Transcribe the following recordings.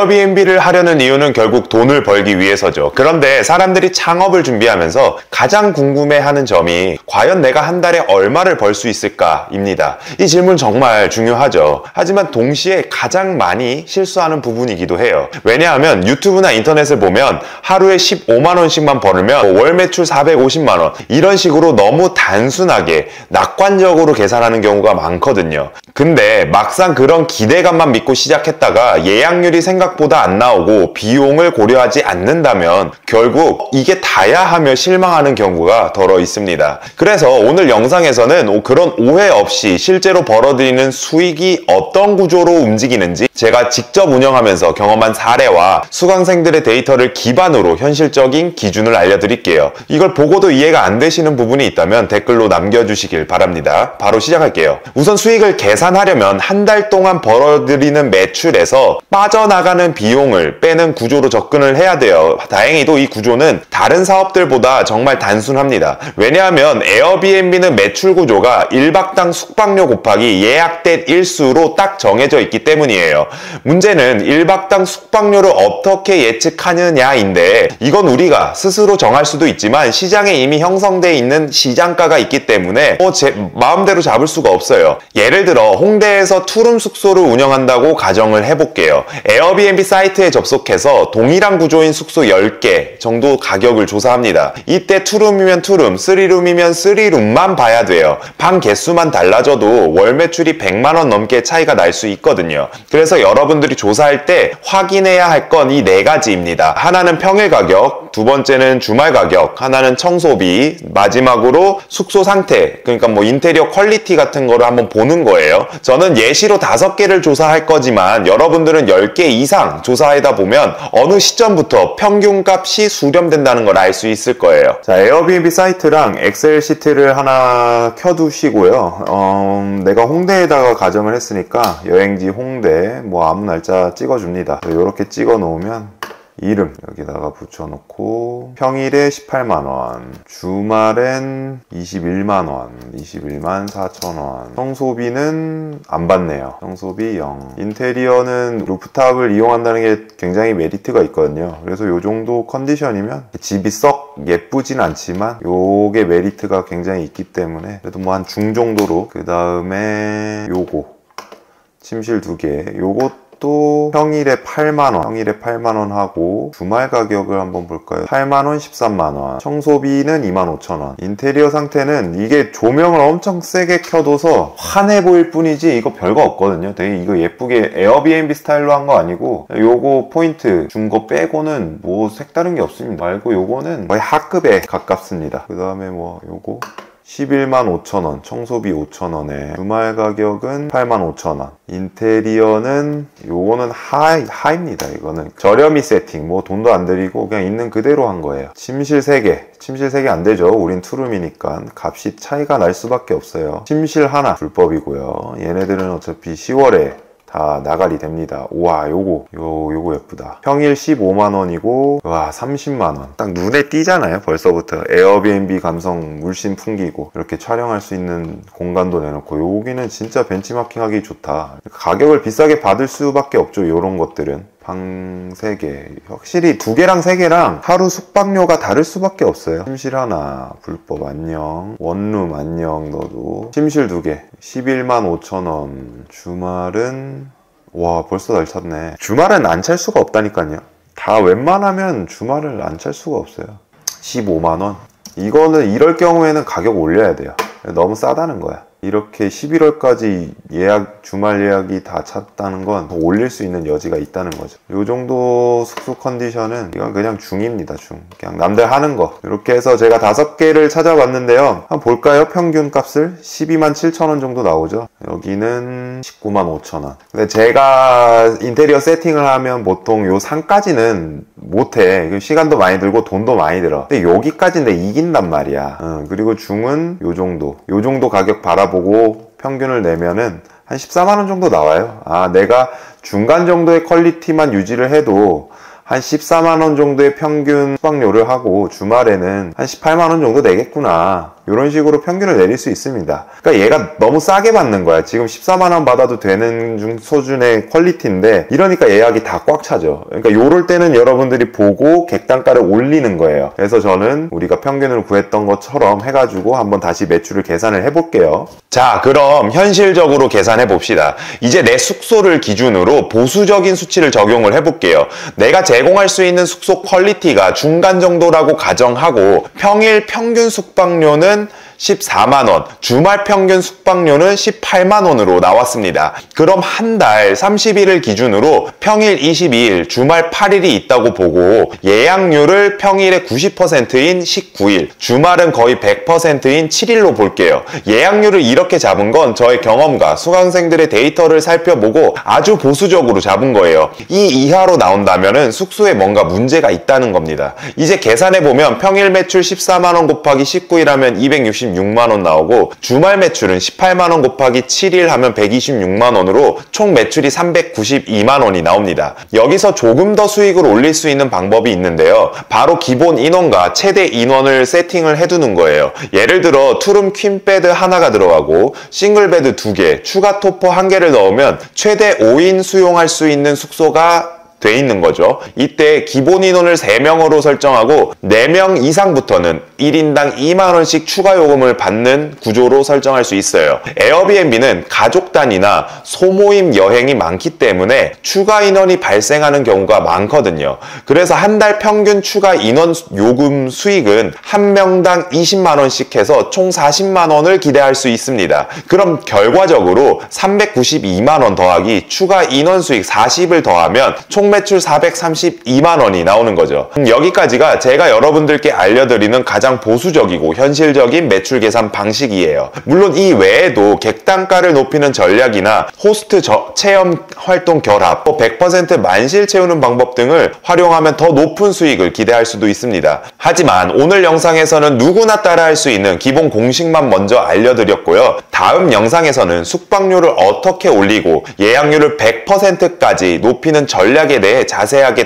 에어비앤비를 하려는 이유는 결국 돈을 벌기 위해서죠. 그런데 사람들이 창업을 준비하면서 가장 궁금해하는 점이 과연 내가 한 달에 얼마를 벌 수 있을까입니다. 이 질문 정말 중요하죠. 하지만 동시에 가장 많이 실수하는 부분이기도 해요. 왜냐하면 유튜브나 인터넷을 보면 하루에 15만 원씩만 벌면 월 매출 450만 원 이런 식으로 너무 단순하게 낙관적으로 계산하는 경우가 많거든요. 근데 막상 그런 기대감만 믿고 시작했다가 예약률이 생각보다 안 나오고 비용을 고려하지 않는다면 결국 이게 다야 하며 실망하는 경우가 더러 있습니다. 그래서 오늘 영상에서는 그런 오해 없이 실제로 벌어들이는 수익이 어떤 구조로 움직이는지 제가 직접 운영하면서 경험한 사례와 수강생들의 데이터를 기반으로 현실적인 기준을 알려드릴게요. 이걸 보고도 이해가 안 되시는 부분이 있다면 댓글로 남겨주시길 바랍니다. 바로 시작할게요. 우선 수익을 계산하려면 한 달 동안 벌어들이는 매출에서 빠져나가는 비용을 빼는 구조로 접근을 해야 돼요. 다행히도 이 구조는 다른 사업들보다 정말 단순합니다. 왜냐하면 에어비앤비는 매출 구조가 1박당 숙박료 곱하기 예약된 일수로 딱 정해져 있기 때문이에요. 문제는 1박당 숙박료를 어떻게 예측하느냐인데 이건 우리가 스스로 정할 수도 있지만 시장에 이미 형성되어 있는 시장가가 있기 때문에 제 마음대로 잡을 수가 없어요. 예를 들어 홍대에서 투룸 숙소를 운영한다고 가정을 해볼게요. 에어비앤비 사이트에 접속해서 동일한 구조인 숙소 10개 정도 가격을 조사합니다. 이때 투룸이면 투룸, 3룸이면 3룸만 봐야 돼요. 방 개수만 달라져도 월 매출이 100만 원 넘게 차이가 날 수 있거든요. 그래서 여러분들이 조사할 때 확인해야 할 건 이 4가지입니다. 하나는 평일 가격, 두 번째는 주말 가격, 하나는 청소비, 마지막으로 숙소 상태, 그러니까 뭐 인테리어 퀄리티 같은 거를 한번 보는 거예요. 저는 예시로 5개를 조사할 거지만 여러분들은 10개 이상 조사하다 보면 어느 시점부터 평균값이 수렴된다는 걸 알 수 있을 거예요. 자, 에어비앤비 사이트랑 엑셀 시트를 하나 켜두시고요. 내가 홍대에다가 가정을 했으니까 여행지 홍대 뭐 아무 날짜 찍어줍니다. 이렇게 찍어 놓으면 이름 여기다가 붙여놓고 평일에 18만원, 주말엔 21만원, 21만 4천원, 청소비는 안 받네요. 청소비 0. 인테리어는 루프탑을 이용한다는 게 굉장히 메리트가 있거든요. 그래서 요 정도 컨디션이면 집이 썩 예쁘진 않지만 요게 메리트가 굉장히 있기 때문에 그래도 뭐 한 중 정도로. 그 다음에 요거 침실 2개, 요것도 평일에 8만원, 평일에 8만원 하고 주말 가격을 한번 볼까요? 8만원, 13만원. 청소비는 25,000원. 인테리어 상태는 이게 조명을 엄청 세게 켜둬서 환해 보일 뿐이지 이거 별거 없거든요. 되게 이거 예쁘게 에어비앤비 스타일로 한 거 아니고 요거 포인트 준 거 빼고는 뭐 색다른 게 없습니다. 말고 요거는 거의 하급에 가깝습니다. 그 다음에 뭐 요거 11만 5천원, 청소비 5천원에 주말 가격은 8만 5천원. 인테리어는 요거는 하입니다. 이거는 저렴이 세팅, 뭐 돈도 안 들이고 그냥 있는 그대로 한 거예요. 침실 3개, 침실 3개 안 되죠. 우린 투룸이니까 값이 차이가 날 수밖에 없어요. 침실 하나 불법이고요. 얘네들은 어차피 10월에 다 나가리 됩니다. 우와, 요거 예쁘다. 평일 15만원이고 와 30만원. 딱 눈에 띄잖아요. 벌써부터 에어비앤비 감성 물씬 풍기고 이렇게 촬영할 수 있는 공간도 내놓고 여기는 진짜 벤치마킹하기 좋다. 가격을 비싸게 받을 수밖에 없죠. 요런 것들은. 방 3개. 확실히 2개랑 3개랑 하루 숙박료가 다를 수밖에 없어요. 침실 하나 불법 안녕, 원룸 안녕. 너도 침실 2개 11만 5천원. 주말은 와 벌써 날 찼네. 주말은 안 찰 수가 없다니까요. 다 웬만하면 주말을 안 찰 수가 없어요. 15만원. 이거는 이럴 경우에는 가격 올려야 돼요. 너무 싸다는 거야. 이렇게 11월까지 주말 예약이 다 찼다는 건 더 올릴 수 있는 여지가 있다는 거죠. 이 정도 숙소 컨디션은 이건 그냥 중입니다. 중. 그냥 남들 하는 거. 이렇게 해서 제가 5개를 찾아봤는데요. 한번 볼까요? 평균 값을 12만 7천원 정도 나오죠. 여기는 19만 5천원. 근데 제가 인테리어 세팅을 하면 보통 요 상까지는 못해. 시간도 많이 들고 돈도 많이 들어. 근데 여기까지는 이긴단 말이야. 그리고 중은 요 정도 가격 바라보고 평균을 내면은 한 14만원 정도 나와요. 아, 내가 중간 정도의 퀄리티만 유지를 해도 한 14만원 정도의 평균 숙박료를 하고 주말에는 한 18만원 정도 내겠구나. 이런 식으로 평균을 내릴 수 있습니다. 그러니까 얘가 너무 싸게 받는 거야. 지금 14만원 받아도 되는 수준의 퀄리티인데 이러니까 예약이 다 꽉 차죠. 그러니까 요럴 때는 여러분들이 보고 객단가를 올리는 거예요. 그래서 저는 우리가 평균을 구했던 것처럼 해가지고 한번 다시 매출을 계산을 해볼게요. 자, 그럼 현실적으로 계산해 봅시다. 이제 내 숙소를 기준으로 보수적인 수치를 적용을 해볼게요. 내가 제공할 수 있는 숙소 퀄리티가 중간 정도라고 가정하고 평일 평균 숙박료는 14만원, 주말 평균 숙박료는 18만원으로 나왔습니다. 그럼 한 달 30일을 기준으로 평일 22일, 주말 8일이 있다고 보고 예약률을 평일의 90%인 19일, 주말은 거의 100%인 7일로 볼게요. 예약률을 이렇게 잡은 건 저의 경험과 수강생들의 데이터를 살펴보고 아주 보수적으로 잡은 거예요. 이 이하로 나온다면 숙소에 뭔가 문제가 있다는 겁니다. 이제 계산해보면 평일 매출 14만원 곱하기 19일 하면 266만원 나오고 주말 매출은 18만원 곱하기 7일 하면 126만원으로 총 매출이 392만원이 나옵니다. 여기서 조금 더 수익을 올릴 수 있는 방법이 있는데요. 바로 기본 인원과 최대 인원을 세팅을 해두는 거예요. 예를 들어 투룸 퀸베드 하나가 들어가고 싱글베드 2개, 추가 토퍼 1개를 넣으면 최대 5인 수용할 수 있는 숙소가 돼 있는 거죠. 이때 기본 인원을 3명으로 설정하고 4명 이상부터는 1인당 2만원씩 추가 요금을 받는 구조로 설정할 수 있어요. 에어비앤비는 가족 단위나 소모임 여행이 많기 때문에 추가 인원이 발생하는 경우가 많거든요. 그래서 한 달 평균 추가 인원 요금 수익은 한 명당 20만원씩 해서 총 40만원을 기대할 수 있습니다. 그럼 결과적으로 392만원 더하기 추가 인원 수익 40을 더하면 총 매출 432만원이 나오는 거죠. 여기까지가 제가 여러분들께 알려드리는 가장 보수적이고 현실적인 매출 계산 방식이에요. 물론 이 외에도 객단가를 높이는 전략이나 호스트 체험 활동 결합, 100% 만실 채우는 방법 등을 활용하면 더 높은 수익을 기대할 수도 있습니다. 하지만 오늘 영상에서는 누구나 따라할 수 있는 기본 공식만 먼저 알려드렸고요. 다음 영상에서는 숙박료를 어떻게 올리고 예약률을 100%까지 높이는 전략에 대해 자세하게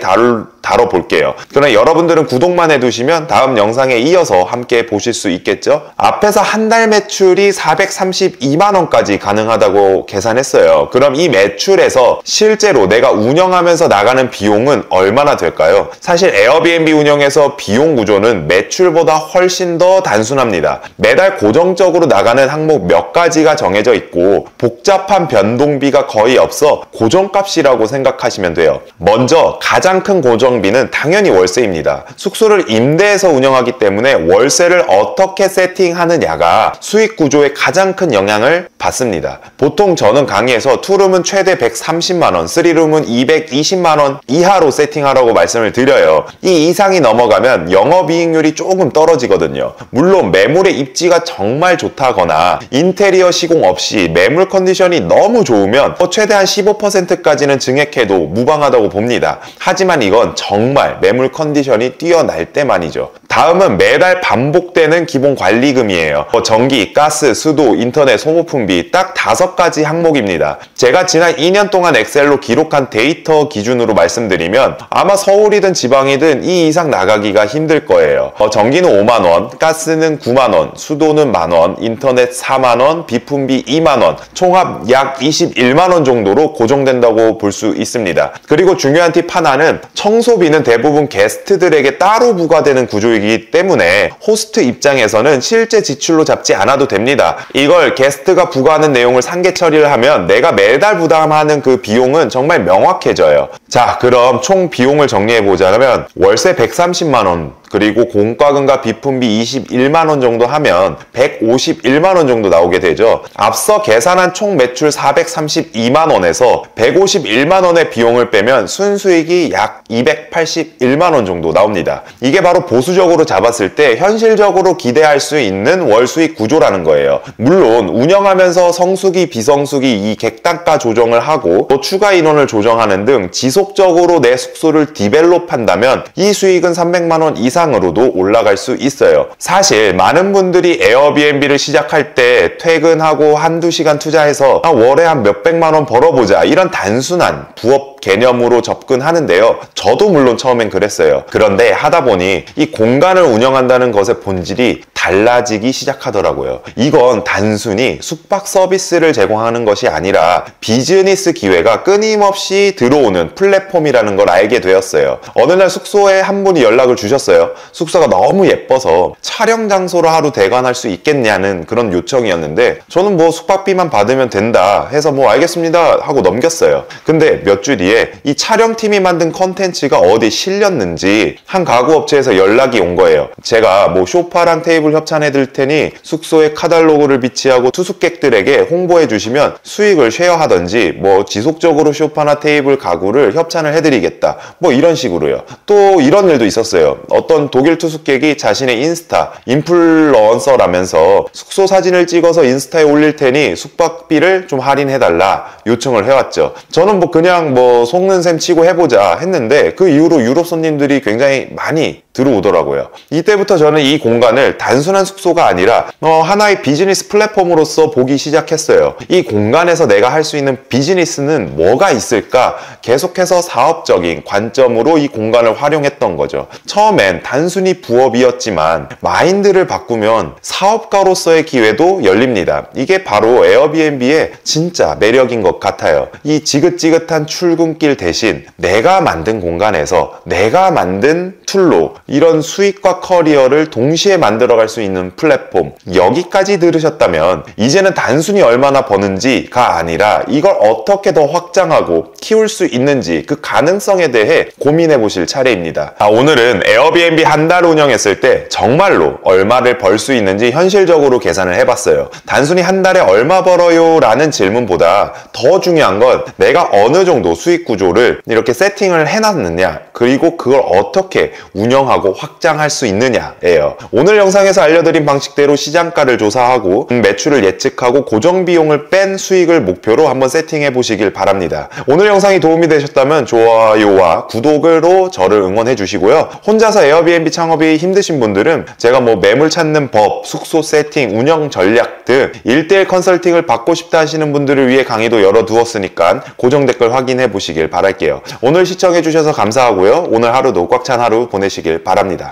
다뤄볼게요. 그럼 여러분들은 구독만 해두시면 다음 영상에 이어서 함께 보실 수 있겠죠? 앞에서 한 달 매출이 432만원까지 가능하다고 계산했어요. 그럼 이 매출에서 실제로 내가 운영하면서 나가는 비용은 얼마나 될까요? 사실 에어비앤비 운영에서 비용 구조는 매출보다 훨씬 더 단순합니다. 매달 고정적으로 나가는 항목 몇 가지가 정해져 있고 복잡한 변동비가 거의 없어 고정값이라고 생각하시면 돼요. 먼저 가장 큰 고정비는 당연히 월세입니다. 숙소를 임대해서 운영하기 때문에 월세를 어떻게 세팅하느냐가 수익 구조에 가장 큰 영향을 받습니다. 보통 저는 강의에서 투룸은 최대 130만원, 3룸은 220만원 이하로 세팅하라고 말씀을 드려요. 이 이상이 넘어가면 영업이익률이 조금 떨어지거든요. 물론 매물의 입지가 정말 좋다거나 인테리어 시공 없이 매물 컨디션이 너무 좋으면 최대한 15%까지는 증액해도 무방하다고 봅니다. 하지만 이건 정말 매물 컨디션이 뛰어날 때만이죠. 다음은 매달 반복되는 기본 관리금이에요. 전기, 가스, 수도, 인터넷, 소모품비 딱 5가지 항목입니다. 제가 지난 2년 동안 엑셀로 기록한 데이터 기준으로 말씀드리면 아마 서울이든 지방이든 이 이상 나가기가 힘들 거예요. 전기는 5만원, 가스는 9만원, 수도는 만원, 인터넷 4만원, 비품비 2만원, 총합 약 21만원 정도로 고정된다고 볼 수 있습니다. 그리고 중요한 팁 하나는 청소비는 대부분 게스트들에게 따로 부과되는 구조이기 때문에 호스트 입장에서는 실제 지출로 잡지 않아도 됩니다. 이걸 게스트가 부과하는 내용을 상계 처리를 하면 내가 매달 부담하는 그 비용은 정말 명확해져요. 자, 그럼 총 비용을 정리해보자면 월세 130만원, 그리고 공과금과 비품비 21만원 정도 하면 151만원 정도 나오게 되죠. 앞서 계산한 총 매출 432만원에서 151만원의 비용을 빼면 순수익이 약 281만원 정도 나옵니다. 이게 바로 보수적으로 잡았을 때 현실적으로 기대할 수 있는 월수익 구조라는 거예요. 물론 운영하면서 성수기, 비성수기 이 객단가 조정을 하고 또 추가 인원을 조정하는 등 지속적으로 내 숙소를 디벨롭한다면 이 수익은 300만원 이상으로도 올라갈 수 있어요. 사실 많은 분들이 에어비앤비를 시작할 때 퇴근하고 한두 시간 투자해서 월에 한 몇백만원 벌어보자 이런 단순한 부업 기업 개념으로 접근하는데요. 저도 물론 처음엔 그랬어요. 그런데 하다 보니 이 공간을 운영한다는 것의 본질이 달라지기 시작하더라고요. 이건 단순히 숙박 서비스를 제공하는 것이 아니라 비즈니스 기회가 끊임없이 들어오는 플랫폼이라는 걸 알게 되었어요. 어느 날 숙소에 한 분이 연락을 주셨어요. 숙소가 너무 예뻐서 촬영 장소로 하루 대관할 수 있겠냐는 그런 요청이었는데 저는 뭐 숙박비만 받으면 된다 해서 뭐 알겠습니다 하고 넘겼어요. 근데 몇 주 뒤에 이 촬영팀이 만든 컨텐츠가 어디 실렸는지 한 가구업체에서 연락이 온 거예요. 제가 뭐 소파랑 테이블 협찬해 드릴 테니 숙소에 카탈로그를 비치하고 투숙객들에게 홍보해 주시면 수익을 쉐어하던지 뭐 지속적으로 소파나 테이블 가구를 협찬을 해드리겠다 뭐 이런 식으로요. 또 이런 일도 있었어요. 어떤 독일 투숙객이 자신의 인스타 인플루언서라면서 숙소 사진을 찍어서 인스타에 올릴 테니 숙박비를 좀 할인해달라 요청을 해왔죠. 저는 뭐 그냥 뭐 속는 셈 치고 해보자 했는데 그 이후로 유럽 손님들이 굉장히 많이 들어오더라고요. 이때부터 저는 이 공간을 단순한 숙소가 아니라 하나의 비즈니스 플랫폼으로서 보기 시작했어요. 이 공간에서 내가 할 수 있는 비즈니스는 뭐가 있을까? 계속해서 사업적인 관점으로 이 공간을 활용했던 거죠. 처음엔 단순히 부업이었지만 마인드를 바꾸면 사업가로서의 기회도 열립니다. 이게 바로 에어비앤비의 진짜 매력인 것 같아요. 이 지긋지긋한 출근길 대신 내가 만든 공간에서 내가 만든 툴로 이런 수익과 커리어를 동시에 만들어갈 수 있는 플랫폼, 여기까지 들으셨다면 이제는 단순히 얼마나 버는지가 아니라 이걸 어떻게 더 확장하고 키울 수 있는지 그 가능성에 대해 고민해 보실 차례입니다. 오늘은 에어비앤비 한 달 운영했을 때 정말로 얼마를 벌 수 있는지 현실적으로 계산을 해봤어요. 단순히 한 달에 얼마 벌어요? 라는 질문보다 더 중요한 건 내가 어느 정도 수익 구조를 이렇게 세팅을 해놨느냐, 그리고 그걸 어떻게 운영하고 확장할 수 있느냐예요. 오늘 영상에서 알려드린 방식대로 시장가를 조사하고 매출을 예측하고 고정 비용을 뺀 수익을 목표로 한번 세팅해 보시길 바랍니다. 오늘 영상이 도움이 되셨다면 좋아요와 구독으로 저를 응원해 주시고요. 혼자서 에어비앤비 창업이 힘드신 분들은 제가 뭐 매물 찾는 법, 숙소 세팅, 운영 전략 등 1:1 컨설팅을 받고 싶다 하시는 분들을 위해 강의도 열어두었으니까 고정 댓글 확인해 보시길 바랄게요. 오늘 시청해 주셔서 감사하고요. 오늘 하루도 꽉 찬 하루 보내시길 바랍니다.